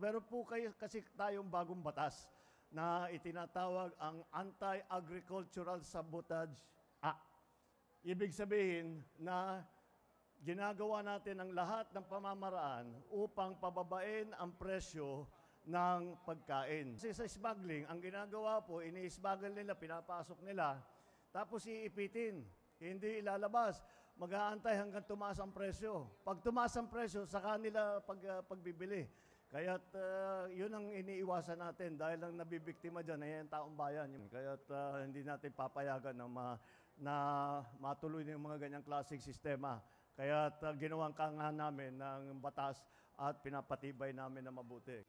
Meron po kasi tayong bagong batas na itinatawag ang Anti-Agricultural Sabotage Act. Ibig sabihin na ginagawa natin ang lahat ng pamamaraan upang pababain ang presyo ng pagkain. Kasi sa smuggling, ang ginagawa po, ini-smuggle nila, pinapasok nila, tapos iipitin, hindi ilalabas. Mag-aantay hanggang tumaas ang presyo. Pag tumaas ang presyo, saka nila pagbibili. Kaya't yun ang iniiwasan natin dahil ang nabibiktima dyan ay ang taong bayan. Kaya't hindi natin papayagan na matuloy na yung mga ganyang klaseng sistema. Kaya't ginawang kangan namin ng batas at pinapatibay namin na mabuti.